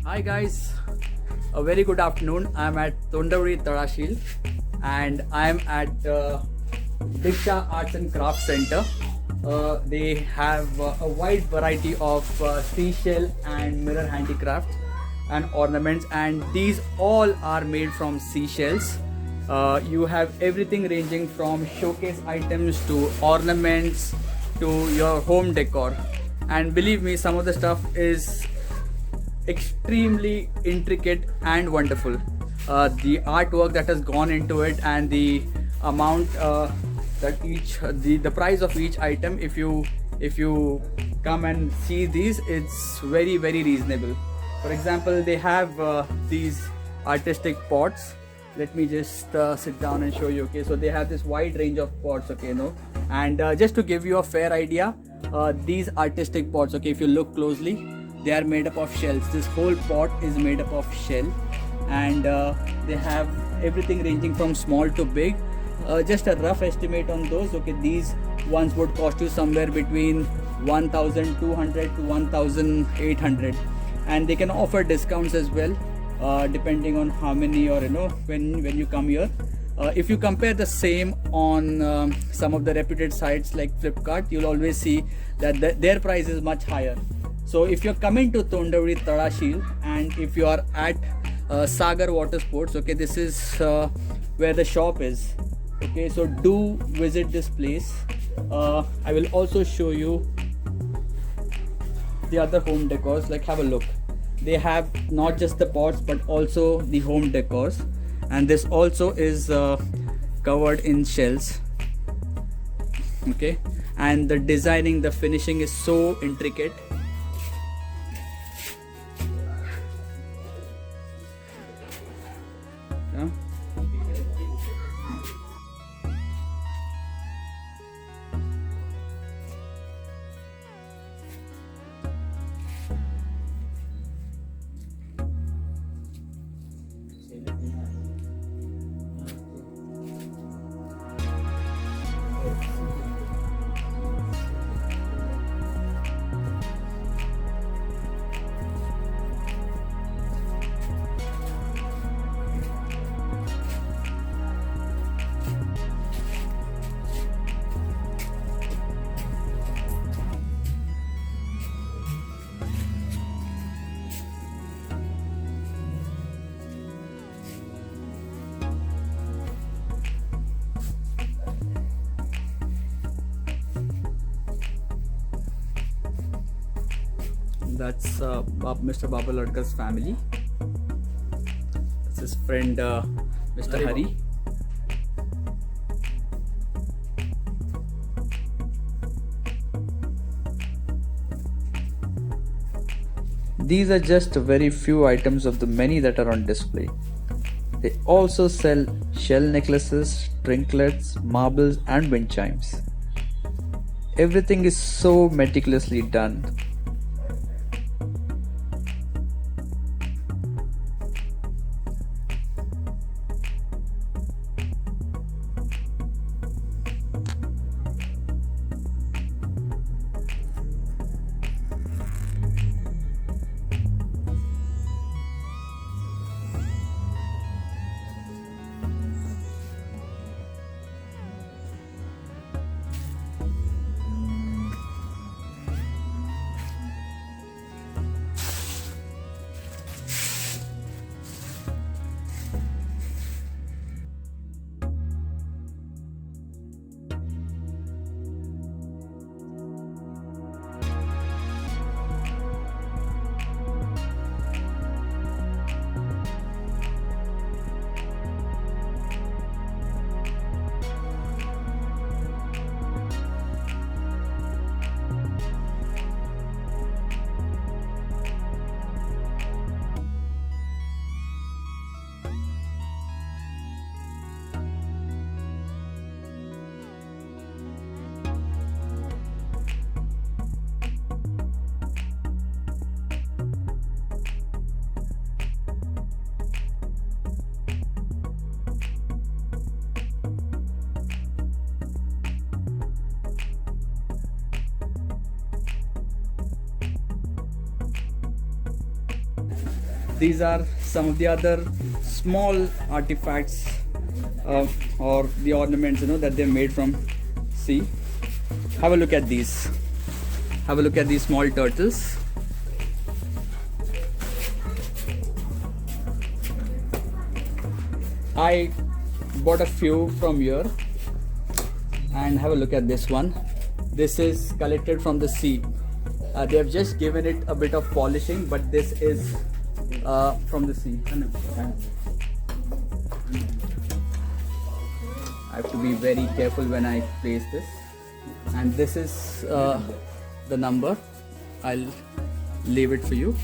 Hi guys, a very good afternoon. I'm at Tondavli Talashil and I'm at Diksha Arts and Crafts Center. They have a wide variety of seashell and mirror handicrafts and ornaments, and these all are made from seashells. You have everything ranging from showcase items to ornaments to your home decor, and believe me, some of the stuff is extremely intricate and wonderful. The artwork that has gone into it and the amount that the price of each item, if you come and see these, it's very reasonable. For example, they have these artistic pots. Let me just sit down and show you. Okay, so they have this wide range of pots, okay, and just to give you a fair idea, these artistic pots, okay, if you look closely, they are made up of shells. This whole pot is made up of shell, and they have everything ranging from small to big. Just a rough estimate on those, okay, these ones would cost you somewhere between 1200 to 1800, and they can offer discounts as well, depending on how many, or when you come here. If you compare the same on some of the reputed sites like Flipkart, you'll always see that their price is much higher. So if you're coming to Tondavli Talashil and if you are at Sagar water sports, okay, this is where the shop is. Okay, so do visit this place. I will also show you the other home decors. Like, have a look. They have not just the pots but also the home decors, and this also is covered in shells. Okay, and the designing, the finishing is so intricate. Yeah. That's Mr. Babal Adkar's family. That's his friend Mr. Hari. These are just a very few items of the many that are on display. They also sell shell necklaces, trinkets, marbles and wind chimes. Everything is so meticulously done. these are some of the other small artifacts or the ornaments, you know, that they made from sea. Have a look at these. Have a look at these small turtles. I bought a few from here, and have a look at this one. This is collected from the sea. They have just given it a bit of polishing, but this is from the sea. I have to be very careful when I place this. And this is the number. I'll leave it for you.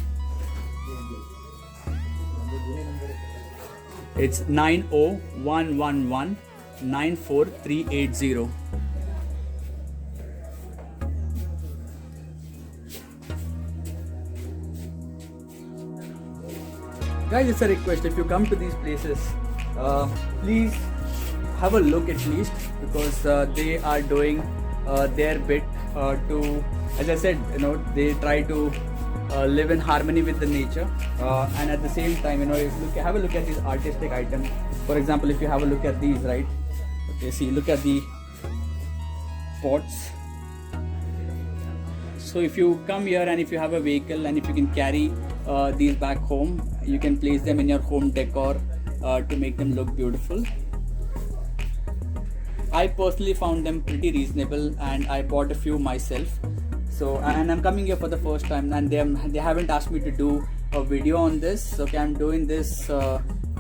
It's 9011194380. Guys, it's a request. If you come to these places, please have a look at least, because they are doing their bit to, as I said, you know, they try to live in harmony with the nature, and at the same time, you know, if you have a look at these artistic items. For example, if you have a look at these, right? Okay, see, look at the pots. So if you come here and if you have a vehicle and if you can carry these back home, you can place them in your home decor to make them look beautiful. I personally found them pretty reasonable, and I bought a few myself. So, and I'm coming here for the first time, and they haven't asked me to do a video on this. Okay, I'm doing this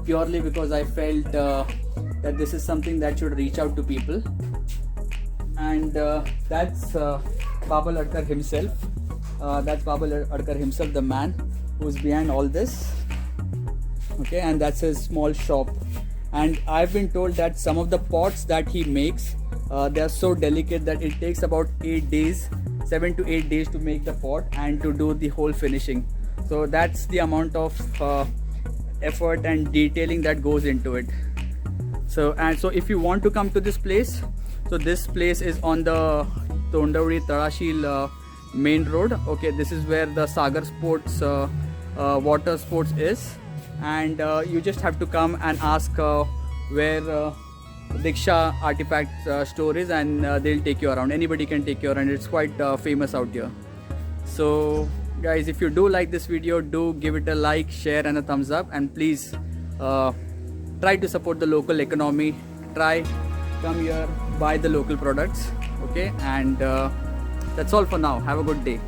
purely because I felt that this is something that should reach out to people. And that's Babal Adkar himself. That's Babal Adkar himself, the man who's behind all this. Okay, and that's his small shop. And I've been told that some of the pots that he makes, they are so delicate that it takes about 8 days, 7 to 8 days to make the pot and to do the whole finishing. So that's the amount of effort and detailing that goes into it. So if you want to come to this place, so this place is on the Tondavli Talashil main road. Okay, this is where the Sagar sports water sports is, and you just have to come and ask where Diksha Artefacts store is, and they'll take you around. Anybody can take you around. It's quite famous out here. So guys, if you do like this video, do give it a like, share and a thumbs up, and please try to support the local economy. Come here, buy the local products. Okay, and that's all for now. Have a good day.